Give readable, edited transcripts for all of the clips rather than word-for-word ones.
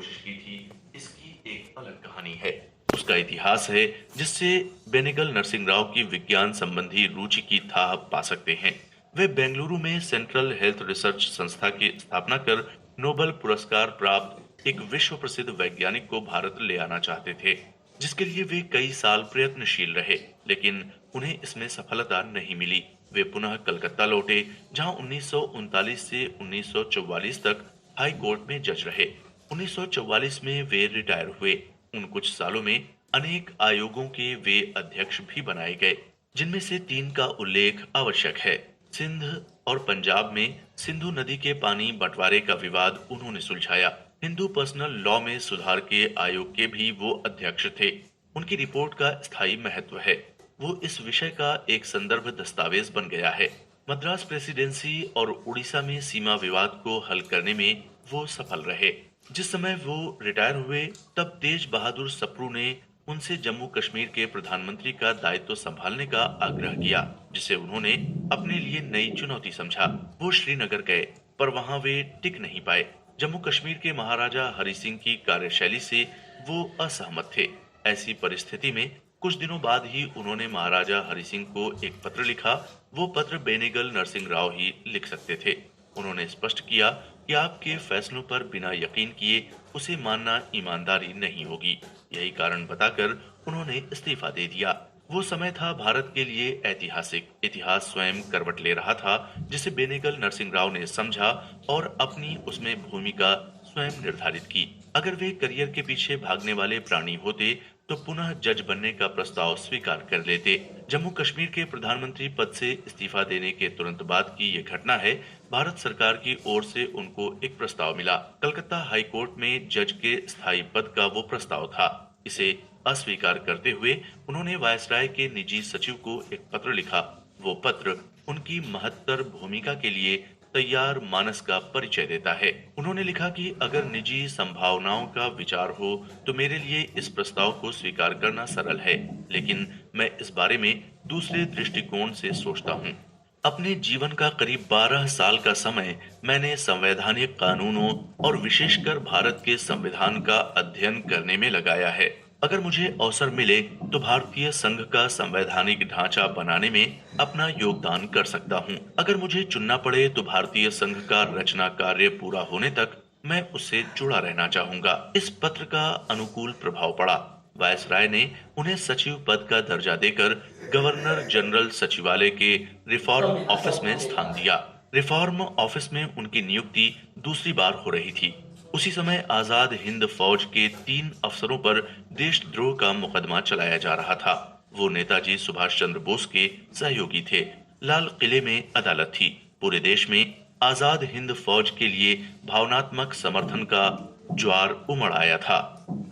कोशिश की थी, इसकी एक अलग कहानी है। उसका इतिहास है, जिससे बेनेगल नरसिंह राव की विज्ञान संबंधी रुचि की थाह आप पा सकते हैं। वे बेंगलुरु में सेंट्रल हेल्थ रिसर्च संस्था की स्थापना कर नोबेल पुरस्कार प्राप्त एक विश्व प्रसिद्ध वैज्ञानिक को भारत ले आना चाहते थे, जिसके लिए वे कई साल प्रयत्नशील रहे, लेकिन उन्हें इसमें सफलता नहीं मिली। वे पुनः कलकत्ता लौटे, जहां 1939 से 1944 तक हाई कोर्ट में जज रहे। 1944 में वे रिटायर हुए। उन कुछ सालों में अनेक आयोगों के वे अध्यक्ष भी बनाए गए, जिनमें से 3 का उल्लेख आवश्यक है। सिंध और पंजाब में सिंधु नदी के पानी बंटवारे का विवाद उन्होंने सुलझाया। हिंदू पर्सनल लॉ में सुधार के आयोग के भी वो अध्यक्ष थे। उनकी रिपोर्ट का स्थायी महत्व है। वो इस विषय का एक संदर्भ दस्तावेज बन गया है। मद्रास प्रेसिडेंसी और उड़ीसा में सीमा विवाद को हल करने में वो सफल रहे। जिस समय वो रिटायर हुए, तब तेज बहादुर सप्रू ने उनसे जम्मू कश्मीर के प्रधानमंत्री का दायित्व संभालने का आग्रह किया, जिसे उन्होंने अपने लिए नई चुनौती समझा। वो श्रीनगर गए, पर वहां वे टिक नहीं पाए। जम्मू कश्मीर के महाराजा हरि सिंह की कार्यशैली से वो असहमत थे। ऐसी परिस्थिति में कुछ दिनों बाद ही उन्होंने महाराजा हरि सिंह को एक पत्र लिखा। वो पत्र बेनेगल नरसिंह राव ही लिख सकते थे। उन्होंने स्पष्ट किया कि आपके फैसलों पर बिना यकीन किए उसे मानना ईमानदारी नहीं होगी। यही कारण बताकर उन्होंने इस्तीफा दे दिया। वो समय था भारत के लिए ऐतिहासिक। इतिहास स्वयं करवट ले रहा था, जिसे बेनेगल नरसिंह राव ने समझा और अपनी उसमें भूमिका स्वयं निर्धारित की। अगर वे करियर के पीछे भागने वाले प्राणी होते, तो पुनः जज बनने का प्रस्ताव स्वीकार कर लेते। जम्मू कश्मीर के प्रधानमंत्री पद से इस्तीफा देने के तुरंत बाद की ये घटना है। भारत सरकार की ओर से उनको एक प्रस्ताव मिला। कलकत्ता हाई कोर्ट में जज के स्थायी पद का वो प्रस्ताव था। इसे अस्वीकार करते हुए उन्होंने वायसराय के निजी सचिव को एक पत्र लिखा। वो पत्र उनकी महत्तर भूमिका के लिए तैयार मानस का परिचय देता है। उन्होंने लिखा कि अगर निजी संभावनाओं का विचार हो, तो मेरे लिए इस प्रस्ताव को स्वीकार करना सरल है, लेकिन मैं इस बारे में दूसरे दृष्टिकोण से सोचता हूँ। अपने जीवन का करीब 12 साल का समय मैंने संवैधानिक कानूनों और विशेषकर भारत के संविधान का अध्ययन करने में लगाया है। अगर मुझे अवसर मिले, तो भारतीय संघ का संवैधानिक ढांचा बनाने में अपना योगदान कर सकता हूँ। अगर मुझे चुनना पड़े, तो भारतीय संघ का रचना कार्य पूरा होने तक मैं उससे जुड़ा रहना चाहूंगा। इस पत्र का अनुकूल प्रभाव पड़ा। वायसराय ने उन्हें सचिव पद का दर्जा देकर गवर्नर जनरल सचिवालय के रिफॉर्म ऑफिस में स्थान दिया। रिफॉर्म ऑफिस में उनकी नियुक्ति दूसरी बार हो रही थी। उसी समय आजाद हिंद फौज के 3 अफसरों पर देशद्रोह का मुकदमा चलाया जा रहा था। वो नेताजी सुभाष चंद्र बोस के सहयोगी थे। लाल किले में अदालत थी। पूरे देश में आजाद हिंद फौज के लिए भावनात्मक समर्थन का ज्वार उमड़ आया था।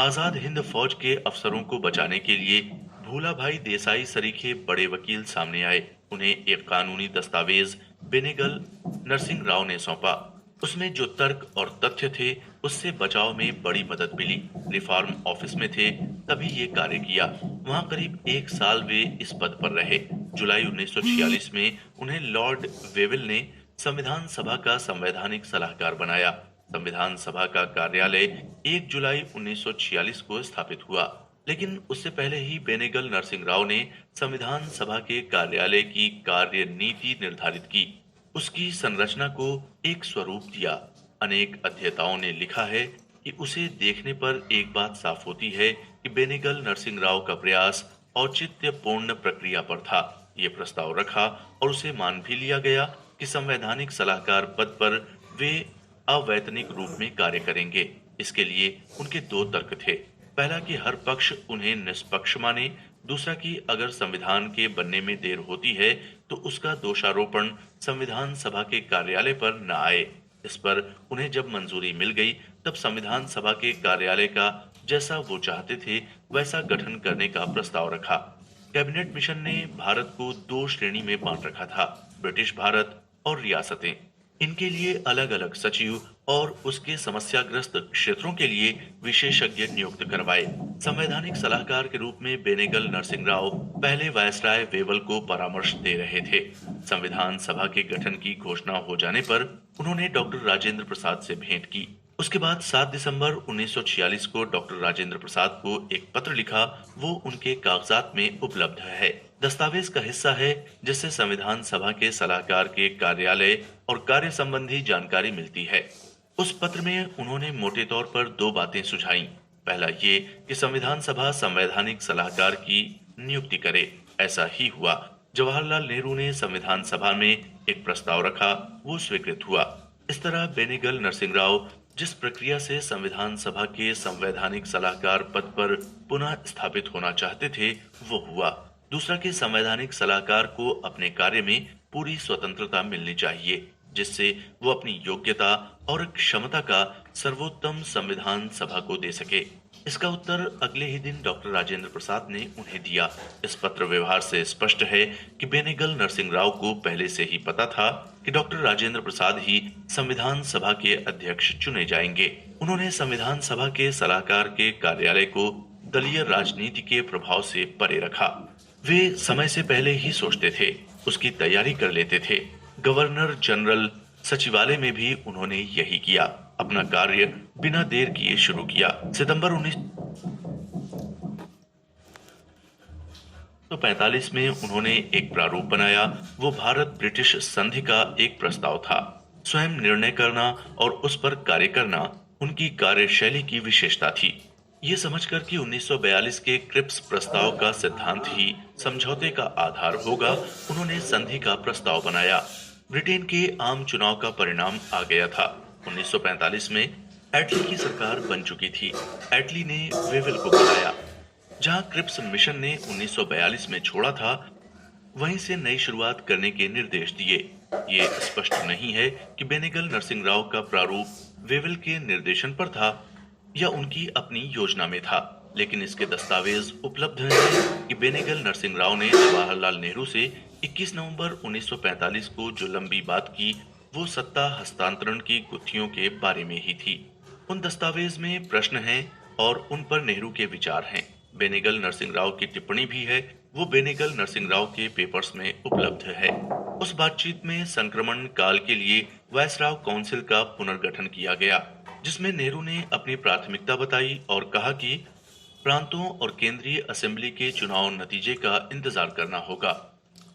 आजाद हिंद फौज के अफसरों को बचाने के लिए भूलाभाई देसाई सरीखे बड़े वकील सामने आए। उन्हें एक कानूनी दस्तावेज बेनेगल नरसिंह राव ने सौंपा। उसमें जो तर्क और तथ्य थे, उससे बचाव में बड़ी मदद मिली। रिफॉर्म ऑफिस में थे तभी ये कार्य किया। वहां करीब 1 साल वे इस पद पर रहे। जुलाई 1946 में उन्हें लॉर्ड वेवेल ने संविधान सभा का संवैधानिक सलाहकार बनाया। संविधान सभा का कार्यालय 1 जुलाई 1946 को स्थापित हुआ, लेकिन उससे पहले ही बेनेगल नरसिंह राव ने संविधान सभा के कार्यालय की कार्य नीति निर्धारित की, उसकी संरचना को एक स्वरूप दिया। अनेक अध्येताओं ने लिखा है कि उसे देखने पर एक बात साफ होती है कि बेनेगल नरसिंह राव का प्रयास औचित्यपूर्ण प्रक्रिया पर था। ये प्रस्ताव रखा और उसे मान भी लिया गया कि संवैधानिक सलाहकार पद पर वे अवैतनिक रूप में कार्य करेंगे। इसके लिए उनके 2 तर्क थे। पहला कि हर पक्ष उन्हें निष्पक्ष माने, दूसरा कि अगर संविधान के बनने में देर होती है, तो उसका दोषारोपण संविधान सभा के कार्यालय पर न आए। इस पर उन्हें जब मंजूरी मिल गई, तब संविधान सभा के कार्यालय का जैसा वो चाहते थे वैसा गठन करने का प्रस्ताव रखा। कैबिनेट मिशन ने भारत को 2 श्रेणी में बांट रखा था, ब्रिटिश भारत और रियासतें। इनके लिए अलग अलग सचिव और उसके समस्याग्रस्त क्षेत्रों के लिए विशेषज्ञ नियुक्त करवाए। संवैधानिक सलाहकार के रूप में बेनेगल नरसिंह राव पहले वायसराय वेवल को परामर्श दे रहे थे। संविधान सभा के गठन की घोषणा हो जाने पर उन्होंने डॉक्टर राजेंद्र प्रसाद से भेंट की। उसके बाद 7 दिसंबर 1946 को डॉक्टर राजेंद्र प्रसाद को एक पत्र लिखा, वो उनके कागजात में उपलब्ध है। दस्तावेज का हिस्सा है जिससे संविधान सभा के सलाहकार के कार्यालय और कार्य संबंधी जानकारी मिलती है। उस पत्र में उन्होंने मोटे तौर पर दो बातें सुझाई। पहला ये कि संविधान सभा संवैधानिक सलाहकार की नियुक्ति करे। ऐसा ही हुआ। जवाहरलाल नेहरू ने संविधान सभा में एक प्रस्ताव रखा, वो स्वीकृत हुआ। इस तरह बेनेगल नरसिंह राव जिस प्रक्रिया से संविधान सभा के संवैधानिक सलाहकार पद पर पुनः स्थापित होना चाहते थे, वो हुआ। दूसरा कि संवैधानिक सलाहकार को अपने कार्य में पूरी स्वतंत्रता मिलनी चाहिए, जिससे वो अपनी योग्यता और क्षमता का सर्वोत्तम संविधान सभा को दे सके। इसका उत्तर अगले ही दिन डॉक्टर राजेंद्र प्रसाद ने उन्हें दिया। इस पत्र व्यवहार से स्पष्ट है कि बेनेगल नरसिंह राव को पहले से ही पता था कि डॉक्टर राजेंद्र प्रसाद ही संविधान सभा के अध्यक्ष चुने जाएंगे। उन्होंने संविधान सभा के सलाहकार के कार्यालय को दलीय राजनीति के प्रभाव से परे रखा। वे समय से पहले ही सोचते थे, उसकी तैयारी कर लेते थे। गवर्नर जनरल सचिवालय में भी उन्होंने यही किया। अपना कार्य बिना देर किए शुरू किया। सितंबर 1945 में उन्होंने एक प्रारूप बनाया। वो भारत ब्रिटिश संधि का एक प्रस्ताव था। स्वयं निर्णय करना और उस पर कार्य करना उनकी कार्यशैली की विशेषता थी। ये समझकर कि 1942 के क्रिप्स प्रस्ताव का सिद्धांत ही समझौते का आधार होगा, उन्होंने संधि का प्रस्ताव बनाया। ब्रिटेन के आम चुनाव का परिणाम आ गया था। 1945 में एटली की सरकार बन चुकी थी। एटली ने वेवेल को बुलाया। जहां क्रिप्स मिशन ने 1942 में छोड़ा था, वहीं से नई शुरुआत करने के निर्देश दिए। ये स्पष्ट नहीं है कि बेनेगल नरसिंह राव का प्रारूप वेवेल के निर्देशन पर था या उनकी अपनी योजना में था, लेकिन इसके दस्तावेज उपलब्ध हैं कि बेनेगल नरसिंह राव ने जवाहरलाल नेहरू से 21 नवंबर 1945 को जो लंबी बात की, वो सत्ता हस्तांतरण की गुत्थियों के बारे में ही थी। उन दस्तावेज में प्रश्न हैं और उन पर नेहरू के विचार हैं। बेनेगल नरसिंह राव की टिप्पणी भी है, वो बेनेगल नरसिंह राव के पेपर्स में उपलब्ध है। उस बातचीत में संक्रमण काल के लिए वायसराय काउंसिल का पुनर्गठन किया गया, जिसमें नेहरू ने अपनी प्राथमिकता बताई और कहा कि प्रांतों और केंद्रीय असेंबली के चुनाव नतीजे का इंतजार करना होगा।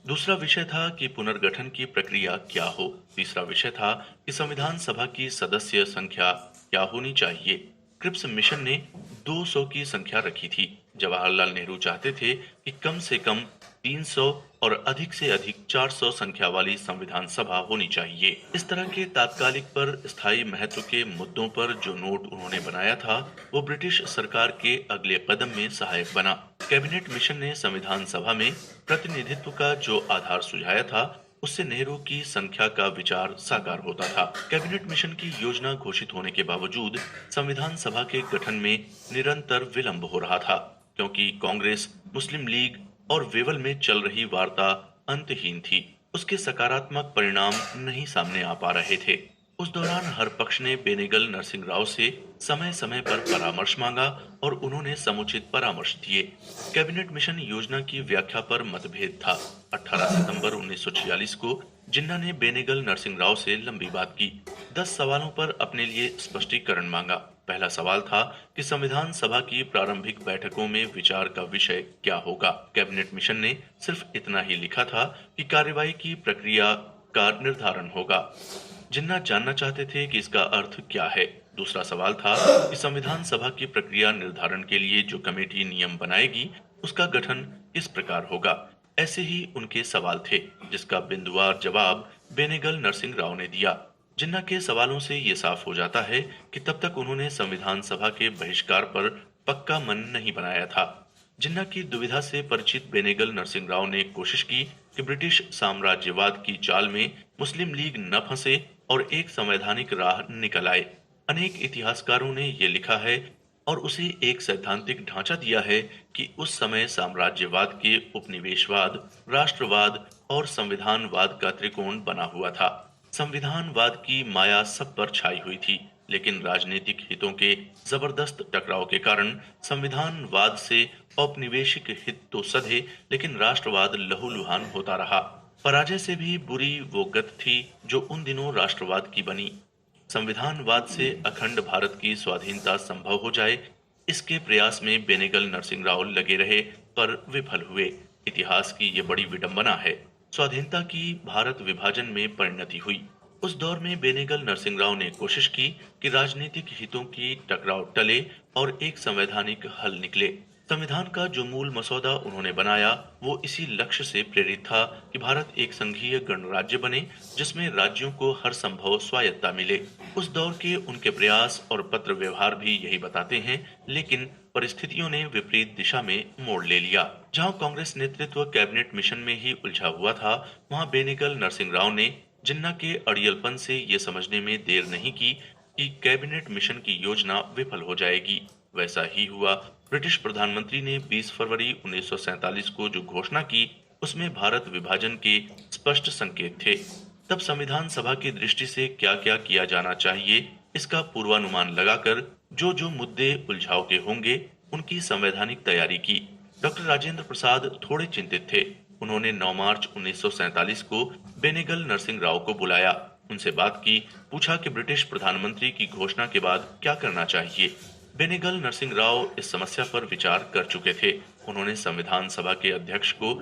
दूसरा विषय था कि पुनर्गठन की प्रक्रिया क्या हो। तीसरा विषय था कि संविधान सभा की सदस्य संख्या क्या होनी चाहिए। क्रिप्स मिशन ने 200 की संख्या रखी थी। जवाहरलाल नेहरू चाहते थे कि कम से कम 300 और अधिक से अधिक 400 संख्या वाली संविधान सभा होनी चाहिए। इस तरह के तात्कालिक पर स्थायी महत्व के मुद्दों पर जो नोट उन्होंने बनाया था, वो ब्रिटिश सरकार के अगले कदम में सहायक बना। कैबिनेट मिशन ने संविधान सभा में प्रतिनिधित्व का जो आधार सुझाया था, उससे नेहरू की संख्या का विचार साकार होता था। कैबिनेट मिशन की योजना घोषित होने के बावजूद संविधान सभा के गठन में निरंतर विलंब हो रहा था, क्योंकि कांग्रेस, मुस्लिम लीग और वेवल में चल रही वार्ता अंतहीन थी। उसके सकारात्मक परिणाम नहीं सामने आ पा रहे थे। उस दौरान हर पक्ष ने बेनेगल नरसिंह राव से समय समय पर परामर्श मांगा और उन्होंने समुचित परामर्श दिए। कैबिनेट मिशन योजना की व्याख्या पर मतभेद था। 18 सितंबर 1946 को जिन्ना ने बेनेगल नरसिंह राव से लंबी बात की। 10 सवालों पर अपने लिए स्पष्टीकरण मांगा। पहला सवाल था कि संविधान सभा की प्रारंभिक बैठकों में विचार का विषय क्या होगा। कैबिनेट मिशन ने सिर्फ इतना ही लिखा था कि कार्यवाही की प्रक्रिया का निर्धारण होगा। जिन्ना जानना चाहते थे कि इसका अर्थ क्या है। दूसरा सवाल था कि संविधान सभा की प्रक्रिया निर्धारण के लिए जो कमेटी नियम बनाएगी, उसका गठन किस प्रकार होगा। ऐसे ही उनके सवाल थे, जिसका बिंदुवार जवाब बेनेगल नरसिंह राव ने दिया। जिन्ना के सवालों से ये साफ हो जाता है कि तब तक उन्होंने संविधान सभा के बहिष्कार पर पक्का मन नहीं बनाया था। जिन्ना की दुविधा से परिचित बेनेगल नरसिंह राव ने कोशिश की कि ब्रिटिश साम्राज्यवाद की चाल में मुस्लिम लीग न फंसे और एक संवैधानिक राह निकल आए। अनेक इतिहासकारों ने ये लिखा है और उसे एक सैद्धांतिक ढांचा दिया है कि उस समय साम्राज्यवाद के उपनिवेशवाद, राष्ट्रवाद और संविधानवाद का त्रिकोण बना हुआ था। संविधानवाद की माया सब पर छाई हुई थी, लेकिन राजनीतिक हितों के जबरदस्त टकराव के कारण संविधानवाद से औपनिवेशिक हित तो सधे, लेकिन राष्ट्रवाद लहूलुहान होता रहा। पराजय से भी बुरी वो गत थी जो उन दिनों राष्ट्रवाद की बनी। संविधानवाद से अखंड भारत की स्वाधीनता संभव हो जाए, इसके प्रयास में बेनेगल नरसिंह राव लगे रहे, पर विफल हुए। इतिहास की ये बड़ी विडंबना है। स्वाधीनता की भारत विभाजन में परिणति हुई। उस दौर में बेनेगल नरसिंह राव ने कोशिश की कि राजनीतिक हितों की टकराव टले और एक संवैधानिक हल निकले। संविधान का जो मूल मसौदा उन्होंने बनाया, वो इसी लक्ष्य से प्रेरित था कि भारत एक संघीय गणराज्य बने, जिसमें राज्यों को हर संभव स्वायत्तता मिले। उस दौर के उनके प्रयास और पत्र व्यवहार भी यही बताते हैं, लेकिन परिस्थितियों ने विपरीत दिशा में मोड़ ले लिया। जहां कांग्रेस नेतृत्व कैबिनेट मिशन में ही उलझा हुआ था, वहां बेनेगल नरसिंह राव ने जिन्ना के अड़ियलपन से ये समझने में देर नहीं की कि कैबिनेट मिशन की योजना विफल हो जाएगी। वैसा ही हुआ। ब्रिटिश प्रधानमंत्री ने 20 फरवरी 1947 को जो घोषणा की, उसमें भारत विभाजन के स्पष्ट संकेत थे। तब संविधान सभा की दृष्टि से क्या-क्या किया जाना चाहिए, इसका पूर्वानुमान लगाकर जो मुद्दे उलझाव के होंगे, उनकी संवैधानिक तैयारी की। डॉक्टर राजेंद्र प्रसाद थोड़े चिंतित थे। उन्होंने 9 मार्च 1947 को बेनेगल नरसिंह राव को बुलाया, उनसे बात की, पूछा कि ब्रिटिश प्रधानमंत्री की घोषणा के बाद क्या करना चाहिए। बेनेगल नरसिंह राव इस समस्या पर विचार कर चुके थे। उन्होंने संविधान सभा के अध्यक्ष को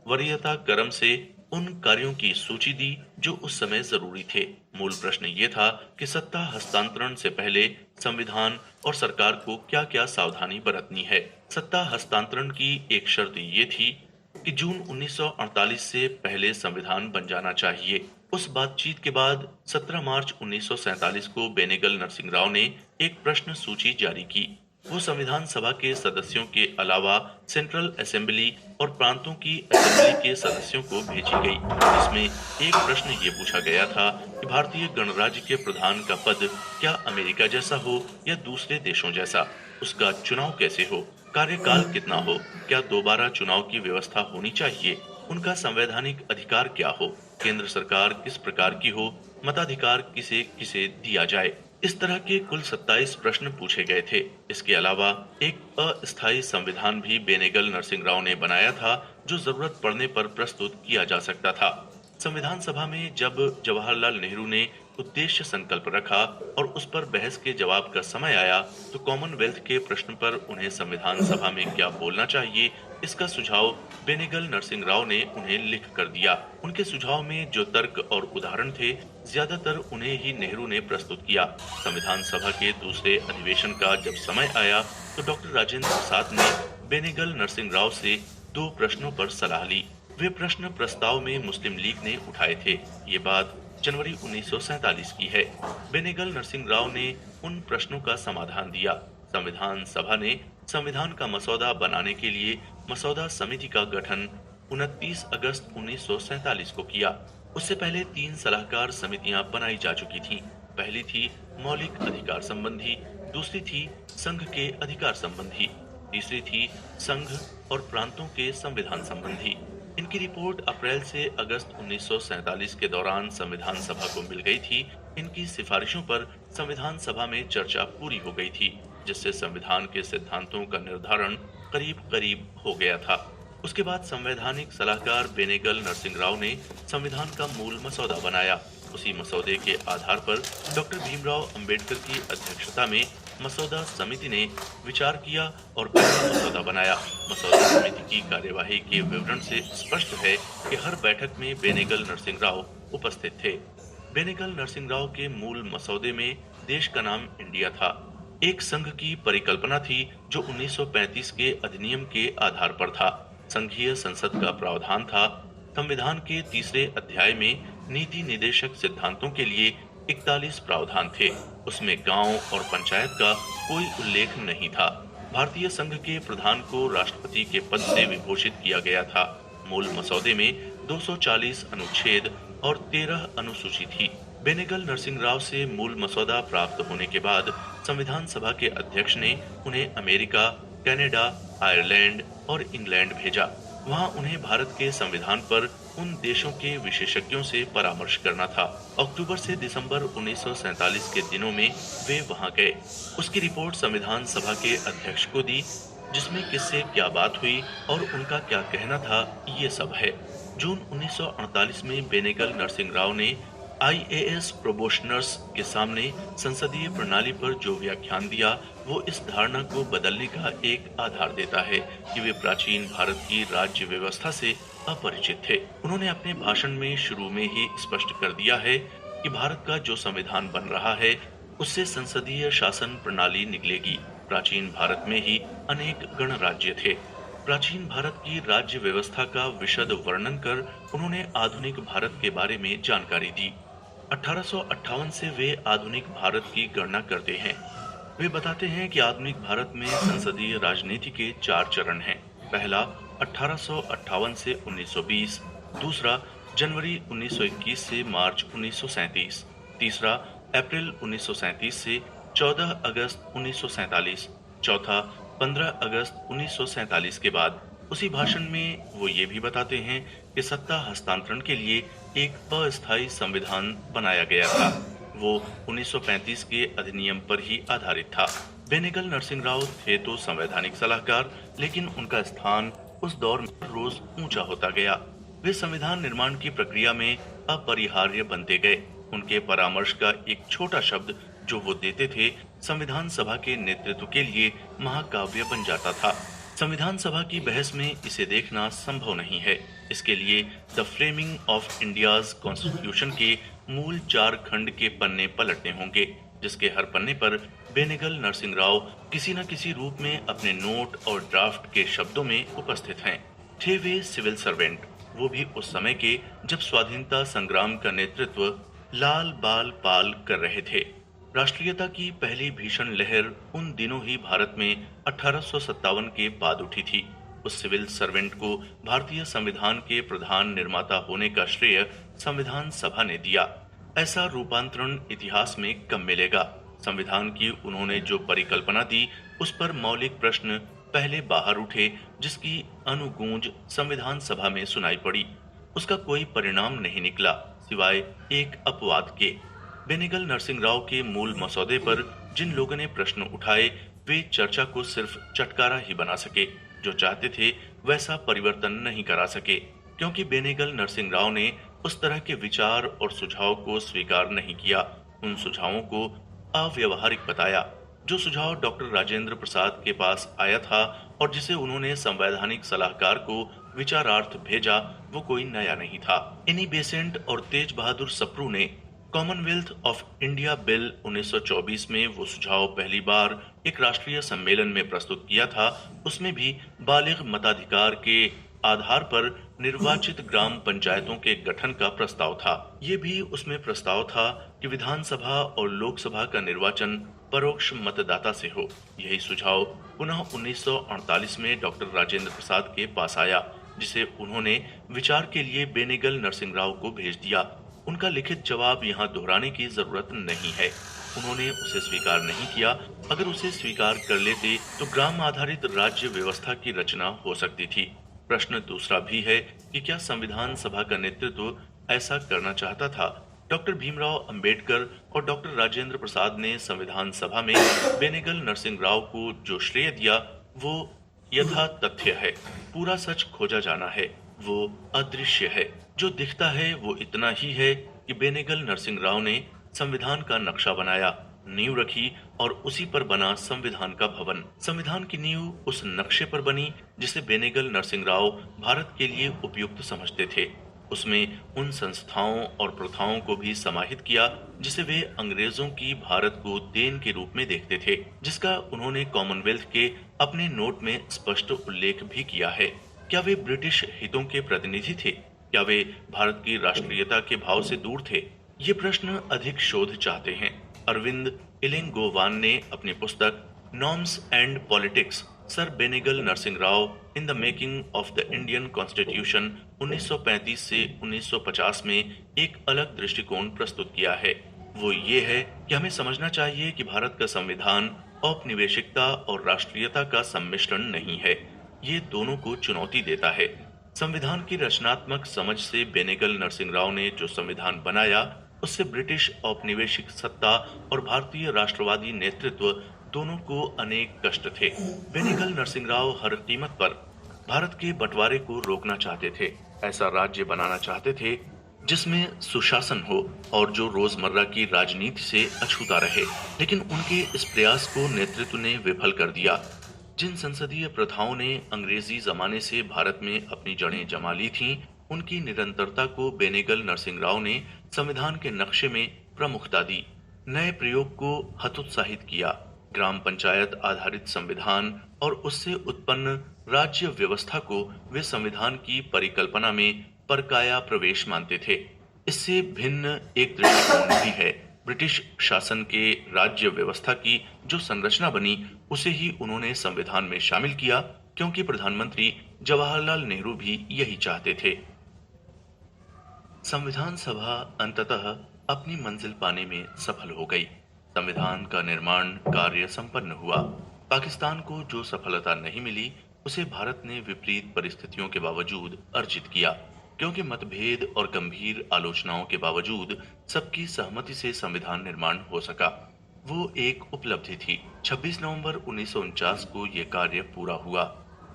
वरीयता क्रम से उन कार्यों की सूची दी जो उस समय जरूरी थे। मूल प्रश्न ये था कि सत्ता हस्तांतरण से पहले संविधान और सरकार को क्या-क्या सावधानी बरतनी है। सत्ता हस्तांतरण की एक शर्त ये थी कि जून 1948 से पहले संविधान बन जाना चाहिए। उस बातचीत के बाद 17 मार्च 1947 को बेनेगल नरसिंह राव ने एक प्रश्न सूची जारी की। वो संविधान सभा के सदस्यों के अलावा सेंट्रल असेंबली और प्रांतों की असेंबली के सदस्यों को भेजी गई, जिसमें एक प्रश्न ये पूछा गया था कि भारतीय गणराज्य के प्रधान का पद क्या अमेरिका जैसा हो या दूसरे देशों जैसा, उसका चुनाव कैसे हो, कार्यकाल कितना हो, क्या दोबारा चुनाव की व्यवस्था होनी चाहिए, उनका संवैधानिक अधिकार क्या हो, केंद्र सरकार किस प्रकार की हो, मताधिकार किसे किसे दिया जाए। इस तरह के कुल 27 प्रश्न पूछे गए थे। इसके अलावा एक अस्थायी संविधान भी बेनेगल नरसिंह राव ने बनाया था, जो जरूरत पड़ने पर प्रस्तुत किया जा सकता था। संविधान सभा में जब जवाहरलाल नेहरू ने उद्देश्य संकल्प रखा और उस पर बहस के जवाब का समय आया, तो कॉमनवेल्थ के प्रश्न पर उन्हें संविधान सभा में क्या बोलना चाहिए, इसका सुझाव बेनेगल नरसिंह राव ने उन्हें लिख कर दिया। उनके सुझाव में जो तर्क और उदाहरण थे, ज्यादातर उन्हें ही नेहरू ने प्रस्तुत किया। संविधान सभा के दूसरे अधिवेशन का जब समय आया, तो डॉक्टर राजेंद्र प्रसाद ने बेनेगल नरसिंह राव से 2 प्रश्नों पर सलाह ली। वे प्रश्न प्रस्ताव में मुस्लिम लीग ने उठाए थे। ये बात जनवरी 1947 की है। बेनेगल नरसिंह राव ने उन प्रश्नों का समाधान दिया। संविधान सभा ने संविधान का मसौदा बनाने के लिए मसौदा समिति का गठन 29 अगस्त 1947 को किया। उससे पहले 3 सलाहकार समितियां बनाई जा चुकी थीं। पहली थी मौलिक अधिकार संबंधी, दूसरी थी संघ के अधिकार संबंधी, तीसरी थी संघ और प्रांतों के संविधान संबंधी। इनकी रिपोर्ट अप्रैल से अगस्त 1947 के दौरान संविधान सभा को मिल गई थी। इनकी सिफारिशों पर संविधान सभा में चर्चा पूरी हो गई थी, जिससे संविधान के सिद्धांतों का निर्धारण करीब करीब हो गया था। उसके बाद संवैधानिक सलाहकार बेनेगल नरसिंह राव ने संविधान का मूल मसौदा बनाया। उसी मसौदे के आधार पर डॉक्टर भीमराव अंबेडकर की अध्यक्षता में मसौदा समिति ने विचार किया और पहला मसौदा बनाया। मसौदा समिति की कार्यवाही के विवरण से स्पष्ट है कि हर बैठक में बेनेगल नरसिंह राव उपस्थित थे। बेनेगल नरसिंह राव के मूल मसौदे में देश का नाम इंडिया था। एक संघ की परिकल्पना थी जो 1935 के अधिनियम के आधार पर था। संघीय संसद का प्रावधान था। संविधान के तीसरे अध्याय में नीति निदेशक सिद्धांतों के लिए 41 प्रावधान थे। उसमें गांव और पंचायत का कोई उल्लेख नहीं था। भारतीय संघ के प्रधान को राष्ट्रपति के पद से विभूषित किया गया था। मूल मसौदे में 240 अनुच्छेद और 13 अनुसूची थी। बेनेगल नरसिंह राव से मूल मसौदा प्राप्त होने के बाद संविधान सभा के अध्यक्ष ने उन्हें अमेरिका, कनाडा, आयरलैंड और इंग्लैंड भेजा। वहां उन्हें भारत के संविधान पर उन देशों के विशेषज्ञों से परामर्श करना था। अक्टूबर से दिसंबर 1947 के दिनों में वे वहां गए। उसकी रिपोर्ट संविधान सभा के अध्यक्ष को दी, जिसमें किससे क्या बात हुई और उनका क्या कहना था, ये सब है। जून 1948 में बेनेगल नरसिंह राव ने आईएएस प्रोबेशनर्स के सामने संसदीय प्रणाली पर जो व्याख्यान दिया, वो इस धारणा को बदलने का एक आधार देता है कि वे प्राचीन भारत की राज्य व्यवस्था से अपरिचित थे। उन्होंने अपने भाषण में शुरू में ही स्पष्ट कर दिया है कि भारत का जो संविधान बन रहा है, उससे संसदीय शासन प्रणाली निकलेगी। प्राचीन भारत में ही अनेक गणराज्य थे। प्राचीन भारत की राज्य व्यवस्था का विशद वर्णन कर उन्होंने आधुनिक भारत के बारे में जानकारी दी। 1858 से वे आधुनिक भारत की गणना करते हैं। वे बताते हैं कि आधुनिक भारत में संसदीय राजनीति के 4 चरण हैं। पहला 1858 से 1920, दूसरा जनवरी 1921 से मार्च 1937, तीसरा अप्रैल 1937 से 14 अगस्त 1947, चौथा 15 अगस्त 1947 के बाद। उसी भाषण में वो ये भी बताते हैं कि सत्ता हस्तांतरण के लिए एक अस्थायी संविधान बनाया गया था। वो 1935 के अधिनियम पर ही आधारित था। बेनेगल नरसिंह राव थे तो संवैधानिक सलाहकार, लेकिन उनका स्थान उस दौर में रोज ऊंचा होता गया। वे संविधान निर्माण की प्रक्रिया में अपरिहार्य बनते गए। उनके परामर्श का एक छोटा शब्द जो वो देते थे, संविधान सभा के नेतृत्व के लिए महाकाव्य बन जाता था। संविधान सभा की बहस में इसे देखना संभव नहीं है। इसके लिए the framing of India's constitution के मूल 4 खंड के पन्ने पलटने होंगे, जिसके हर पन्ने पर बेनेगल नरसिंह राव किसी न किसी रूप में अपने नोट और ड्राफ्ट के शब्दों में उपस्थित हैं। थे वे सिविल सर्वेंट, वो भी उस समय के जब स्वाधीनता संग्राम का नेतृत्व लाल बाल पाल कर रहे थे। राष्ट्रीयता की पहली भीषण लहर उन दिनों ही भारत में 1857 के बाद उठी थी। उस सिविल सर्वेंट को भारतीय संविधान के प्रधान निर्माता होने का श्रेय संविधान सभा ने दिया। ऐसा रूपांतरण इतिहास में कम मिलेगा। संविधान की उन्होंने जो परिकल्पना दी, उस पर मौलिक प्रश्न पहले बाहर उठे, जिसकी अनुगूंज संविधान सभा में सुनाई पड़ी। उसका कोई परिणाम नहीं निकला, सिवाय एक अपवाद के। बेनेगल नरसिंह राव के मूल मसौदे पर जिन लोगों ने प्रश्न उठाए, वे चर्चा को सिर्फ चटकारा ही बना सके। जो चाहते थे वैसा परिवर्तन नहीं करा सके, क्योंकि बेनेगल नरसिंह राव ने उस तरह के विचार और सुझाव को स्वीकार नहीं किया। उन सुझावों को अव्यवहारिक बताया। जो सुझाव डॉक्टर राजेंद्र प्रसाद के पास आया था और जिसे उन्होंने संवैधानिक सलाहकार को विचारार्थ भेजा, वो कोई नया नहीं था। एनी बेसेंट और तेज बहादुर सप्रू ने कॉमनवेल्थ ऑफ इंडिया बिल 1924 में वो सुझाव पहली बार एक राष्ट्रीय सम्मेलन में प्रस्तुत किया था। उसमें भी बालिग मताधिकार के आधार पर निर्वाचित ग्राम पंचायतों के गठन का प्रस्ताव था। ये भी उसमें प्रस्ताव था कि विधानसभा और लोकसभा का निर्वाचन परोक्ष मतदाता से हो। यही सुझाव पुनः 1948 में डॉक्टर राजेंद्र प्रसाद के पास आया, जिसे उन्होंने विचार के लिए बेनेगल नरसिंह राव को भेज दिया। उनका लिखित जवाब यहाँ दोहराने की जरूरत नहीं है। उन्होंने उसे स्वीकार नहीं किया। अगर उसे स्वीकार कर लेते तो ग्राम आधारित राज्य व्यवस्था की रचना हो सकती थी। प्रश्न दूसरा भी है कि क्या संविधान सभा का नेतृत्व ऐसा करना चाहता था? डॉक्टर भीमराव अंबेडकर और डॉक्टर राजेंद्र प्रसाद ने संविधान सभा में बेनेगल नरसिंह राव को जो श्रेय दिया, वो यथा तथ्य है। पूरा खोजा खोजा जाना है, वो अदृश्य है। जो दिखता है वो इतना ही है कि बेनेगल नरसिंह राव ने संविधान का नक्शा बनाया, नींव रखी और उसी पर बना संविधान का भवन। संविधान की नींव उस नक्शे पर बनी जिसे बेनेगल नरसिंह राव भारत के लिए उपयुक्त समझते थे। उसमें उन संस्थाओं और प्रथाओं को भी समाहित किया जिसे वे अंग्रेजों की भारत को देन के रूप में देखते थे, जिसका उन्होंने कॉमनवेल्थ के अपने नोट में स्पष्ट उल्लेख भी किया है। क्या वे ब्रिटिश हितों के प्रतिनिधि थे? क्या वे भारत की राष्ट्रीयता के भाव से दूर थे? ये प्रश्न अधिक शोध चाहते हैं। अरविंद इलेंगोवान ने अपनी पुस्तक norms and politics sir Benegal Narsing Rau in the making of the Indian constitution 1935 से 1950 में एक अलग दृष्टिकोण प्रस्तुत किया है। वो ये है कि हमें समझना चाहिए कि भारत का संविधान औपनिवेशिकता और राष्ट्रीयता का सम्मिश्रण नहीं है, ये दोनों को चुनौती देता है। संविधान की रचनात्मक समझ से बेनेगल नरसिंह राव ने जो संविधान बनाया, उससे ब्रिटिश औपनिवेशिक सत्ता और भारतीय राष्ट्रवादी नेतृत्व दोनों को अनेक कष्ट थे। बेनेगल नरसिंह राव हर कीमत पर भारत के बंटवारे को रोकना चाहते थे। ऐसा राज्य बनाना चाहते थे जिसमें सुशासन हो और जो रोजमर्रा की राजनीति से अछूता रहे। लेकिन उनके इस प्रयास को नेतृत्व ने विफल कर दिया। जिन संसदीय प्रथाओं ने अंग्रेजी जमाने से भारत में अपनी जड़ें जमा ली थीं, उनकी निरंतरता को बेनेगल नरसिंह राव ने संविधान के नक्शे में प्रमुखता दी। नए प्रयोग को हतोत्साहित किया। ग्राम पंचायत आधारित संविधान और उससे उत्पन्न राज्य व्यवस्था को वे संविधान की परिकल्पना में परकाया प्रवेश मानते थे। इससे भिन्न एक दृष्टिकोण भी है। ब्रिटिश शासन के राज्य व्यवस्था की जो संरचना बनी, उसे ही उन्होंने संविधान में शामिल किया, क्योंकि प्रधानमंत्री जवाहरलाल नेहरू भी यही चाहते थे। संविधान सभा अंततः अपनी मंजिल पाने में सफल हो गई। संविधान का निर्माण कार्य संपन्न हुआ। पाकिस्तान को जो सफलता नहीं मिली, उसे भारत ने विपरीत परिस्थितियों के बावजूद अर्जित किया, क्योंकि मतभेद और गंभीर आलोचनाओं के बावजूद सबकी सहमति से संविधान निर्माण हो सका। वो एक उपलब्धि थी। 26 नवंबर 1949 को ये कार्य पूरा हुआ।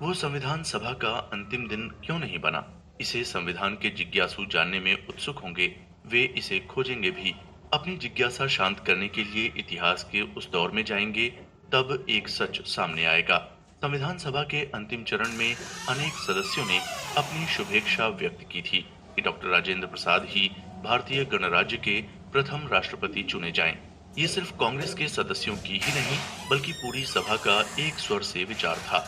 वो संविधान सभा का अंतिम दिन क्यों नहीं बना? इसे संविधान के जिज्ञासु जानने में उत्सुक होंगे। वे इसे खोजेंगे भी। अपनी जिज्ञासा शांत करने के लिए इतिहास के उस दौर में जाएंगे, तब एक सच सामने आएगा। संविधान सभा के अंतिम चरण में अनेक सदस्यों ने अपनी शुभेच्छा व्यक्त की थी कि डॉक्टर राजेंद्र प्रसाद ही भारतीय गणराज्य के प्रथम राष्ट्रपति चुने जाएं। ये सिर्फ कांग्रेस के सदस्यों की ही नहीं, बल्कि पूरी सभा का एक स्वर से विचार था।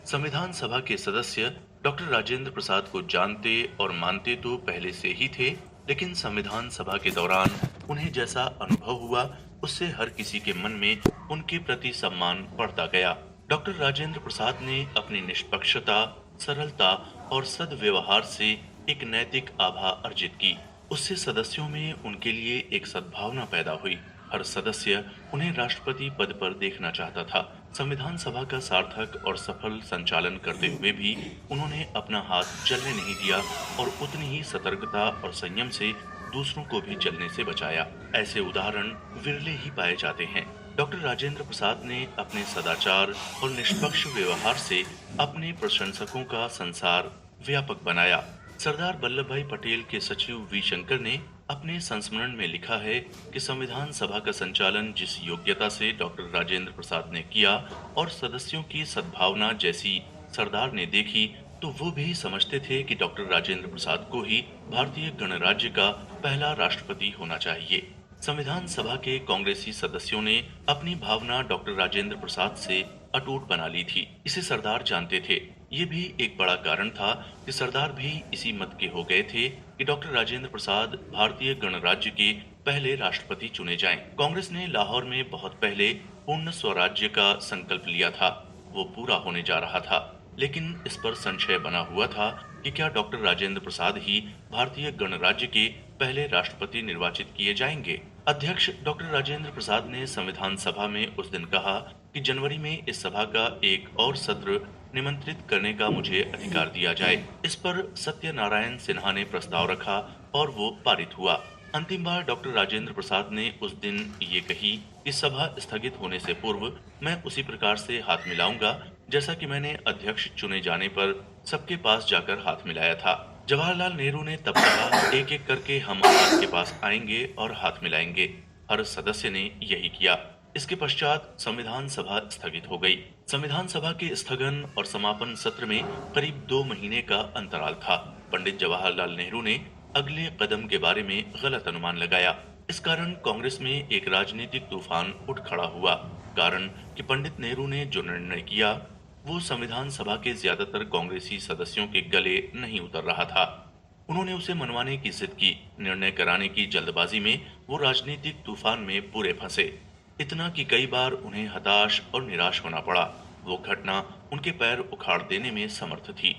संविधान सभा के सदस्य डॉक्टर राजेंद्र प्रसाद को जानते और मानते तो पहले से ही थे, लेकिन संविधान सभा के दौरान उन्हें जैसा अनुभव हुआ, उससे हर किसी के मन में उनके प्रति सम्मान बढ़ता गया। डॉक्टर राजेंद्र प्रसाद ने अपनी निष्पक्षता, सरलता और सद्व्यवहार से एक नैतिक आभा अर्जित की। उससे सदस्यों में उनके लिए एक सद्भावना पैदा हुई। हर सदस्य उन्हें राष्ट्रपति पद पर देखना चाहता था। संविधान सभा का सार्थक और सफल संचालन करते हुए भी उन्होंने अपना हाथ जलने नहीं दिया और उतनी ही सतर्कता और संयम से दूसरों को भी जलने से बचाया। ऐसे उदाहरण विरले ही पाए जाते हैं। डॉक्टर राजेंद्र प्रसाद ने अपने सदाचार और निष्पक्ष व्यवहार से अपने प्रशंसकों का संसार व्यापक बनाया। सरदार वल्लभ भाई पटेल के सचिव वी शंकर ने अपने संस्मरण में लिखा है कि संविधान सभा का संचालन जिस योग्यता से डॉक्टर राजेंद्र प्रसाद ने किया और सदस्यों की सद्भावना जैसी सरदार ने देखी, तो वो भी समझते थे कि डॉक्टर राजेंद्र प्रसाद को ही भारतीय गणराज्य का पहला राष्ट्रपति होना चाहिए। संविधान सभा के कांग्रेसी सदस्यों ने अपनी भावना डॉक्टर राजेंद्र प्रसाद से अटूट बना ली थी। इसे सरदार जानते थे। ये भी एक बड़ा कारण था कि सरदार भी इसी मत के हो गए थे कि डॉक्टर राजेंद्र प्रसाद भारतीय गणराज्य के पहले राष्ट्रपति चुने जाएं। कांग्रेस ने लाहौर में बहुत पहले पूर्ण स्वराज्य का संकल्प लिया था। वो पूरा होने जा रहा था, लेकिन इस पर संशय बना हुआ था कि क्या डॉक्टर राजेंद्र प्रसाद ही भारतीय गणराज्य के पहले राष्ट्रपति निर्वाचित किए जाएंगे। अध्यक्ष डॉक्टर राजेंद्र प्रसाद ने संविधान सभा में उस दिन कहा कि जनवरी में इस सभा का एक और सत्र निमंत्रित करने का मुझे अधिकार दिया जाए। इस पर सत्यनारायण सिन्हा ने प्रस्ताव रखा और वो पारित हुआ। अंतिम बार डॉक्टर राजेंद्र प्रसाद ने उस दिन ये कही कि सभा स्थगित होने से पूर्व मैं उसी प्रकार से हाथ मिलाऊंगा जैसा कि मैंने अध्यक्ष चुने जाने पर सबके पास जाकर हाथ मिलाया था। जवाहरलाल नेहरू ने तब कहा, एक एक करके हम आपके पास आएंगे और हाथ मिलाएंगे। हर सदस्य ने यही किया। इसके पश्चात संविधान सभा स्थगित हो गई। संविधान सभा के स्थगन और समापन सत्र में करीब 2 महीने का अंतराल था। पंडित जवाहरलाल नेहरू ने अगले कदम के बारे में गलत अनुमान लगाया। इस कारण कांग्रेस में एक राजनीतिक तूफान उठ खड़ा हुआ। कारण कि पंडित नेहरू ने जो निर्णय किया वो संविधान सभा के ज्यादातर कांग्रेसी सदस्यों के गले नहीं उतर रहा था। उन्होंने उसे मनवाने की जिद की। निर्णय कराने की जल्दबाजी में वो राजनीतिक तूफान में पूरे फंसे। इतना कि कई बार उन्हें हताश और निराश होना पड़ा। वो घटना उनके पैर उखाड़ देने में समर्थ थी।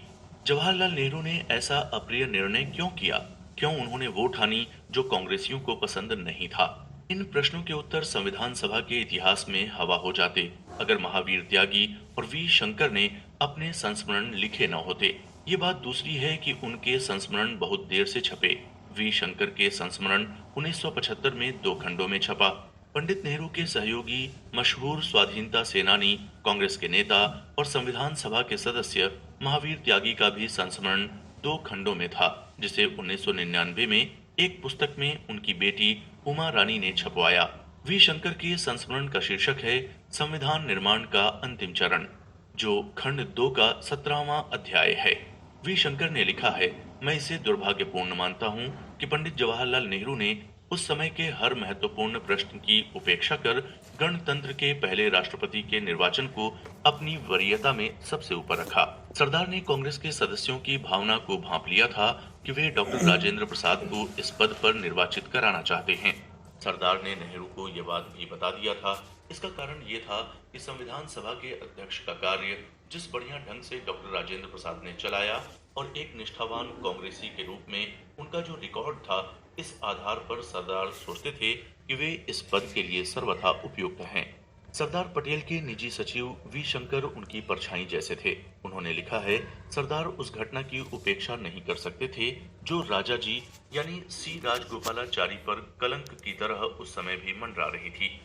जवाहरलाल नेहरू ने ऐसा अप्रिय निर्णय क्यों किया? क्यों उन्होंने वो ठानी जो कांग्रेसियों को पसंद नहीं था? इन प्रश्नों के उत्तर संविधान सभा के इतिहास में हवा हो जाते अगर महावीर त्यागी और वी शंकर ने अपने संस्मरण लिखे न होते। ये बात दूसरी है कि उनके संस्मरण बहुत देर से छपे। वी शंकर के संस्मरण 1975 में 2 खंडों में छपा। पंडित नेहरू के सहयोगी, मशहूर स्वाधीनता सेनानी, कांग्रेस के नेता और संविधान सभा के सदस्य महावीर त्यागी का भी संस्मरण दो खंडों में था, जिसे 1999 में एक पुस्तक में उनकी बेटी उमा रानी ने छपवाया। वी शंकर के संस्मरण का शीर्षक है संविधान निर्माण का अंतिम चरण, जो खंड 2 का 17वां अध्याय है। वी शंकर ने लिखा है, मैं इसे दुर्भाग्यपूर्ण मानता हूं कि पंडित जवाहरलाल नेहरू ने उस समय के हर महत्वपूर्ण प्रश्न की उपेक्षा कर गणतंत्र के पहले राष्ट्रपति के निर्वाचन को अपनी वरीयता में सबसे ऊपर रखा। सरदार ने कांग्रेस के सदस्यों की भावना को भांप लिया था कि वे डॉक्टर राजेंद्र प्रसाद को इस पद पर निर्वाचित कराना चाहते हैं। सरदार ने नेहरू को यह बात भी बता दिया था। इसका कारण ये था कि संविधान सभा के अध्यक्ष का कार्य जिस बढ़िया ढंग से डॉक्टर राजेंद्र प्रसाद ने चलाया और एक निष्ठावान कांग्रेसी के रूप में उनका जो रिकॉर्ड था, इस आधार पर सरदार सोचते थे कि वे इस पद के लिए सर्वथा उपयुक्त हैं। सरदार पटेल के निजी सचिव वी शंकर उनकी परछाई जैसे थे। उन्होंने लिखा है, सरदार उस घटना की उपेक्षा नहीं कर सकते थे जो राजा जी यानी सी राजगोपालाचारी पर कलंक की तरह उस समय भी मंडरा रही थी।